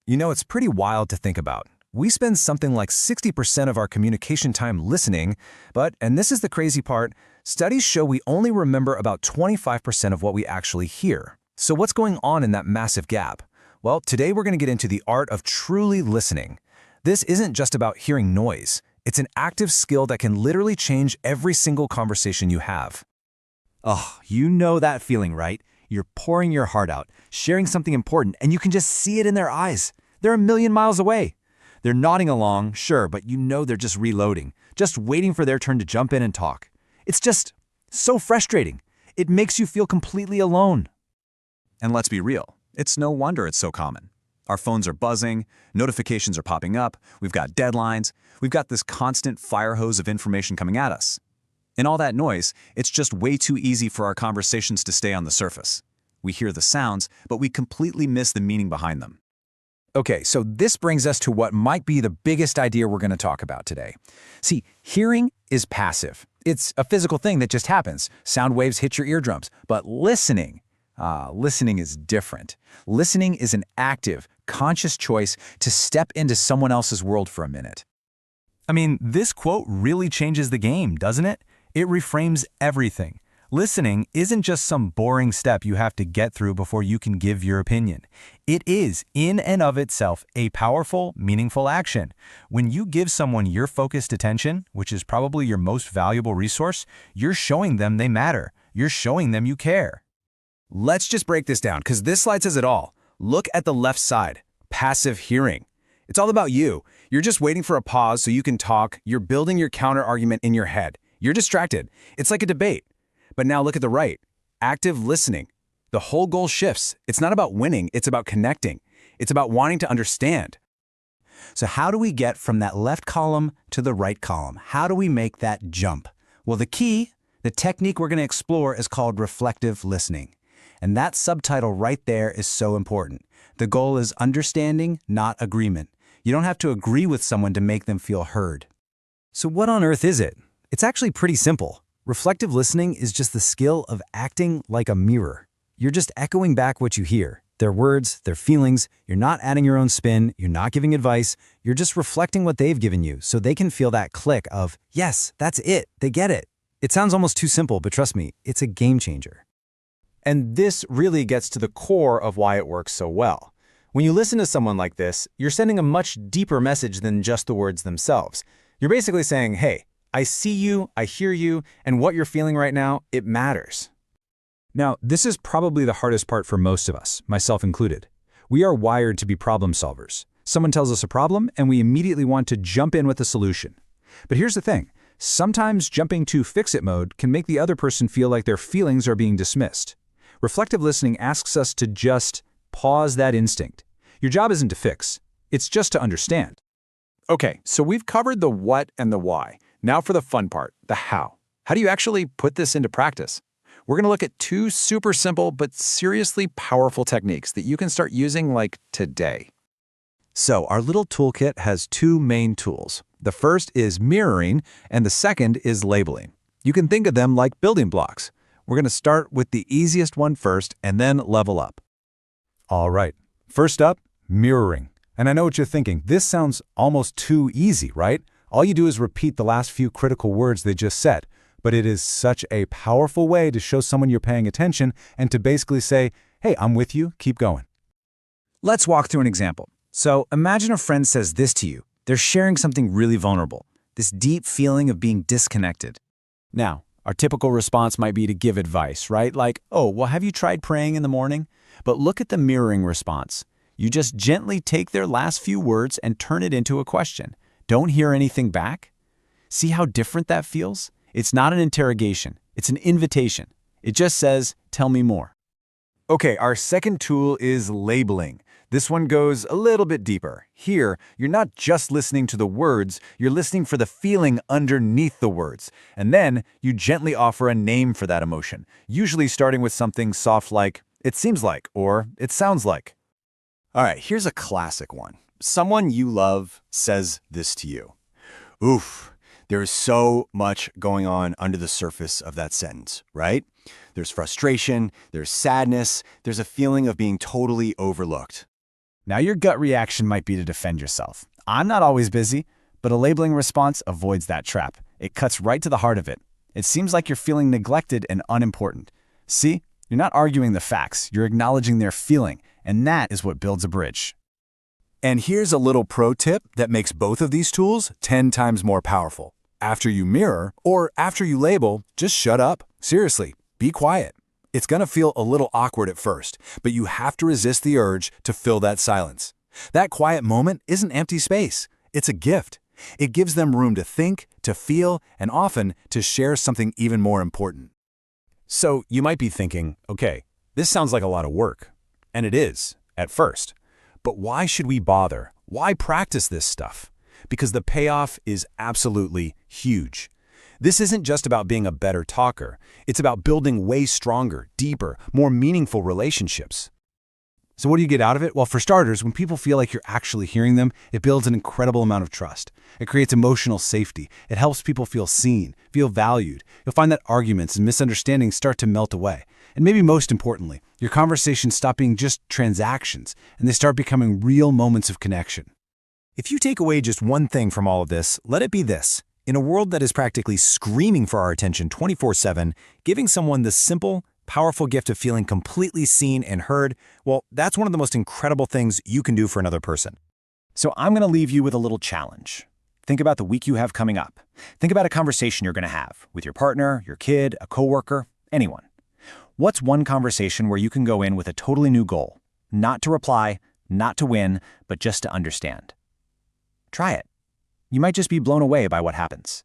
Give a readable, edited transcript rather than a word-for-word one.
You know, it's pretty wild to think about. We spend something like 60% of our communication time listening, but, and this is the crazy part, studies show we only remember about 25% of what we actually hear. So what's going on in that massive gap? Well, today we're going to get into the art of truly listening. This isn't just about hearing noise. It's an active skill that can literally change every single conversation you have. Oh, you know that feeling, right? You're pouring your heart out, sharing something important, and you can just see it in their eyes. They're a million miles away. They're nodding along, sure, but you know they're just reloading, just waiting for their turn to jump in and talk. It's just so frustrating. It makes you feel completely alone. And let's be real, it's no wonder it's so common. Our phones are buzzing, notifications are popping up, we've got deadlines, we've got this constant fire hose of information coming at us. In all that noise, it's just way too easy for our conversations to stay on the surface. We hear the sounds, but we completely miss the meaning behind them. Okay, so this brings us to what might be the biggest idea we're going to talk about today. See, hearing is passive. It's a physical thing that just happens. Sound waves hit your eardrums. But listening is different. Listening is an active, conscious choice to step into someone else's world for a minute. I mean, this quote really changes the game, doesn't it? It reframes everything. Listening isn't just some boring step you have to get through before you can give your opinion. It is, in and of itself, a powerful, meaningful action. When you give someone your focused attention, which is probably your most valuable resource, you're showing them they matter. You're showing them you care. Let's just break this down, because this slide says it all. Look at the left side, passive hearing. It's all about you. You're just waiting for a pause so you can talk. You're building your counter-argument in your head. You're distracted. It's like a debate. But now look at the right, active listening. The whole goal shifts. It's not about winning, it's about connecting. It's about wanting to understand. So how do we get from that left column to the right column? How do we make that jump? Well, the technique we're going to explore is called reflective listening. And that subtitle right there is so important. The goal is understanding, not agreement. You don't have to agree with someone to make them feel heard. So what on earth is it? It's actually pretty simple. Reflective listening is just the skill of acting like a mirror. You're just echoing back what you hear, their words, their feelings. You're not adding your own spin. You're not giving advice. You're just reflecting what they've given you so they can feel that click of, yes, that's it. They get it. It sounds almost too simple, but trust me, it's a game changer. And this really gets to the core of why it works so well. When you listen to someone like this, you're sending a much deeper message than just the words themselves. You're basically saying, hey, I see you, I hear you, and what you're feeling right now, it matters. Now, this is probably the hardest part for most of us, myself included. We are wired to be problem solvers. Someone tells us a problem, and we immediately want to jump in with a solution. But here's the thing. Sometimes jumping to fix-it mode can make the other person feel like their feelings are being dismissed. Reflective listening asks us to just pause that instinct. Your job isn't to fix. It's just to understand. Okay, so we've covered the what and the why. Now for the fun part, the how. How do you actually put this into practice? We're going to look at two super simple but seriously powerful techniques that you can start using like today. So our little toolkit has two main tools. The first is mirroring, and the second is labeling. You can think of them like building blocks. We're going to start with the easiest one first and then level up. All right. First up, mirroring. And I know what you're thinking. This sounds almost too easy, right? All you do is repeat the last few critical words they just said. But it is such a powerful way to show someone you're paying attention and to basically say, hey, I'm with you, keep going. Let's walk through an example. So imagine a friend says this to you. They're sharing something really vulnerable, this deep feeling of being disconnected. Now, our typical response might be to give advice, right? Like, oh, well, have you tried praying in the morning? But look at the mirroring response. You just gently take their last few words and turn it into a question. Don't hear anything back? See how different that feels? It's not an interrogation. It's an invitation. It just says, tell me more. Okay, our second tool is labeling. This one goes a little bit deeper. Here, you're not just listening to the words, you're listening for the feeling underneath the words. And then you gently offer a name for that emotion, usually starting with something soft like, it seems like, or it sounds like. All right, here's a classic one. Someone you love says this to you. Oof, there's so much going on under the surface of that sentence, right? There's frustration, there's sadness, there's a feeling of being totally overlooked. Now your gut reaction might be to defend yourself. I'm not always busy, but a labeling response avoids that trap. It cuts right to the heart of it. It seems like you're feeling neglected and unimportant. See, you're not arguing the facts, you're acknowledging their feeling, and that is what builds a bridge. And here's a little pro tip that makes both of these tools 10 times more powerful. After you mirror, or after you label, just shut up. Seriously, be quiet. It's gonna feel a little awkward at first, but you have to resist the urge to fill that silence. That quiet moment isn't empty space. It's a gift. It gives them room to think, to feel, and often to share something even more important. So you might be thinking, okay, this sounds like a lot of work. And it is, at first. But why should we bother? Why practice this stuff? Because the payoff is absolutely huge. This isn't just about being a better talker. It's about building way stronger, deeper, more meaningful relationships. So what do you get out of it? Well, for starters, when people feel like you're actually hearing them, it builds an incredible amount of trust. It creates emotional safety. It helps people feel seen, feel valued. You'll find that arguments and misunderstandings start to melt away. And maybe most importantly, your conversations stop being just transactions, and they start becoming real moments of connection. If you take away just one thing from all of this, let it be this. In a world that is practically screaming for our attention 24/7, giving someone the simple, powerful gift of feeling completely seen and heard, well, that's one of the most incredible things you can do for another person. So I'm going to leave you with a little challenge. Think about the week you have coming up. Think about a conversation you're going to have with your partner, your kid, a coworker, anyone. What's one conversation where you can go in with a totally new goal? Not to reply, not to win, but just to understand. Try it. You might just be blown away by what happens.